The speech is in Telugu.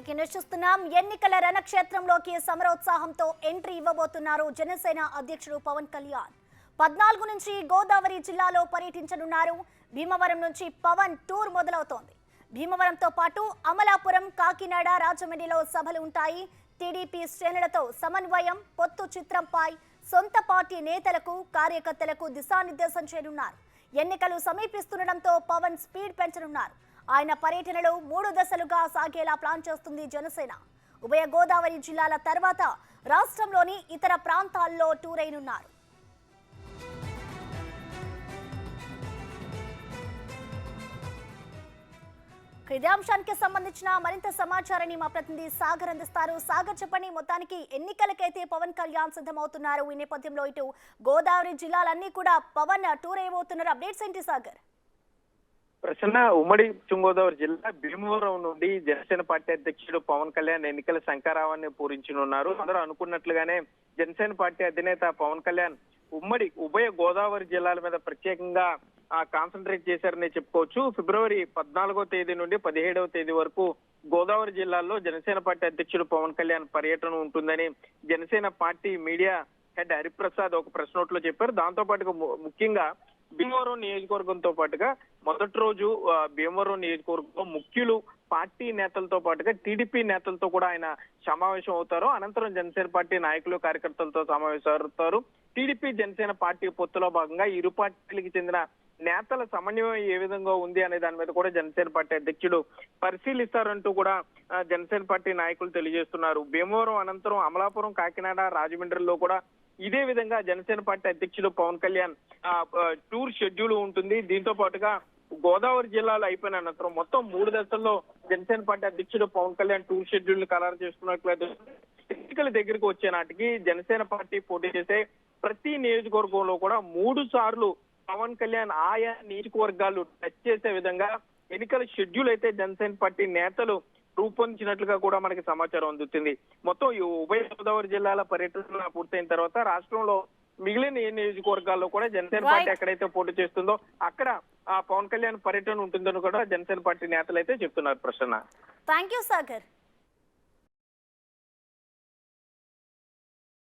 బ్రేకింగ్ న్యూస్ చూస్తున్నాం. ఎన్నికల రణక్షేత్రంలోకి సమరోత్సాహంతో ఎంట్రీ ఇవ్వబోతున్నారు జనసేన అధ్యక్షుడు పవన్ కళ్యాణ్. 14 నుంచి గోదావరి జిల్లాలో పర్యటించనున్నారు. భీమవరం నుంచి పవన్ టూర్ మొదలవుతోంది. భీమవరంతో పాటు అమలాపురం, కాకినాడ, రాజమండ్రిలో సభలు ఉంటాయి. టీడీపీ శ్రేణులతో సమన్వయం, పొత్తు చిత్రంపై సొంత పార్టీ నేతలకు, కార్యకర్తలకు దిశానిర్దేశం చేయనున్నారు. ఎన్నికలు సమీపిస్తుండటంతో పవన్ స్పీడ్ పెంచనున్నారు. ఆయన పర్యటనలో 3 దశలుగా సాగేలా ప్లాన్ చేస్తుంది జనసేన. ఉభయ గోదావరి జిల్లాల తర్వాత రాష్ట్రంలోని ఇతర ప్రాంతాల్లో టూర్ అయినున్నారు. ఇదే అంశానికి సంబంధించిన మరింత సమాచారాన్ని మా ప్రతినిధి సాగర్ అందిస్తారు. సాగర్, చెప్పండి, మొత్తానికి ఎన్నికలకైతే పవన్ కళ్యాణ్ సిద్ధమవుతున్నారు. ఈ నేపథ్యంలో ఇటు గోదావరి జిల్లాలన్నీ కూడా పవన్ టూర్ అయిపోతున్నారు. అప్డేట్స్ ఏంటి సాగర్? ప్రసన్న, ఉమ్మడి పశ్చిమ గోదావరి జిల్లా భీమవరం నుండి జనసేన పార్టీ అధ్యక్షుడు పవన్ కళ్యాణ్ ఎన్నికల శంఖారావాన్ని పూరించనున్నారు. అందరూ అనుకున్నట్లుగానే జనసేన పార్టీ అధినేత పవన్ కళ్యాణ్ ఉభయ గోదావరి జిల్లాల మీద ప్రత్యేకంగా కాన్సన్ట్రేట్ చేశారని చెప్పుకోవచ్చు. ఫిబ్రవరి 14వ తేదీ నుండి 17వ తేదీ వరకు గోదావరి జిల్లాల్లో జనసేన పార్టీ అధ్యక్షుడు పవన్ కళ్యాణ్ పర్యటన ఉంటుందని Janasena party media head Hariprasad ఒక ప్రెస్ నోట్ లో చెప్పారు. దాంతో పాటుగా ముఖ్యంగా భీమవరం నియోజకవర్గంతో పాటుగా మొదటి రోజు భీమవరం నియోజకవర్గంలో ముఖ్యులు, పార్టీ నేతలతో పాటుగా టీడీపీ నేతలతో కూడా ఆయన సమావేశం అవుతారు. అనంతరం జనసేన పార్టీ నాయకులు, కార్యకర్తలతో సమావేశం అవుతారు. టీడీపీ జనసేన పార్టీ పొత్తులో భాగంగా ఇరు పార్టీలకు చెందిన నేతల సమన్వయం ఏ విధంగా ఉంది అనే దాని మీద కూడా జనసేన పార్టీ అధ్యక్షుడు పరిశీలిస్తారంటూ కూడా జనసేన పార్టీ నాయకులు తెలియజేస్తున్నారు. భీమవరం అనంతరం అమలాపురం, కాకినాడ, రాజమండ్రిలో కూడా ఇదే విధంగా జనసేన పార్టీ అధ్యక్షుడు పవన్ కళ్యాణ్ టూర్ షెడ్యూల్ ఉంటుంది. దీంతో పాటుగా గోదావరి జిల్లాలో అయిపోయిన అనంతరం మొత్తం 3 దశల్లో జనసేన పార్టీ అధ్యక్షుడు పవన్ కళ్యాణ్ టూర్ షెడ్యూల్ ని ఖరారు చేసుకున్నట్లయితే ఎన్నికల దగ్గరికి వచ్చే నాటికి జనసేన పార్టీ పోటీ చేసే ప్రతి నియోజకవర్గంలో కూడా 3 సార్లు పవన్ కళ్యాణ్ ఆయా నియోజకవర్గాలు టచ్ చేసే విధంగా ఎన్నికల షెడ్యూల్ అయితే జనసేన పార్టీ నేతలు రూపొందించినట్లుగా కూడా మనకి సమాచారం అందుతుంది. మొత్తం ఈ ఉభయ గోదావరి జిల్లాల పర్యటన పూర్తయిన తర్వాత రాష్ట్రంలో మిగిలిన ఏ నియోజకవర్గాల్లో కూడా జనసేన పార్టీ ఎక్కడైతే పోటీ చేస్తుందో అక్కడ పవన్ కళ్యాణ్ పర్యటన ఉంటుందని కూడా జనసేన పార్టీ నేతలు అయితే చెప్తున్నారు. Prasanna, thank you Sagar.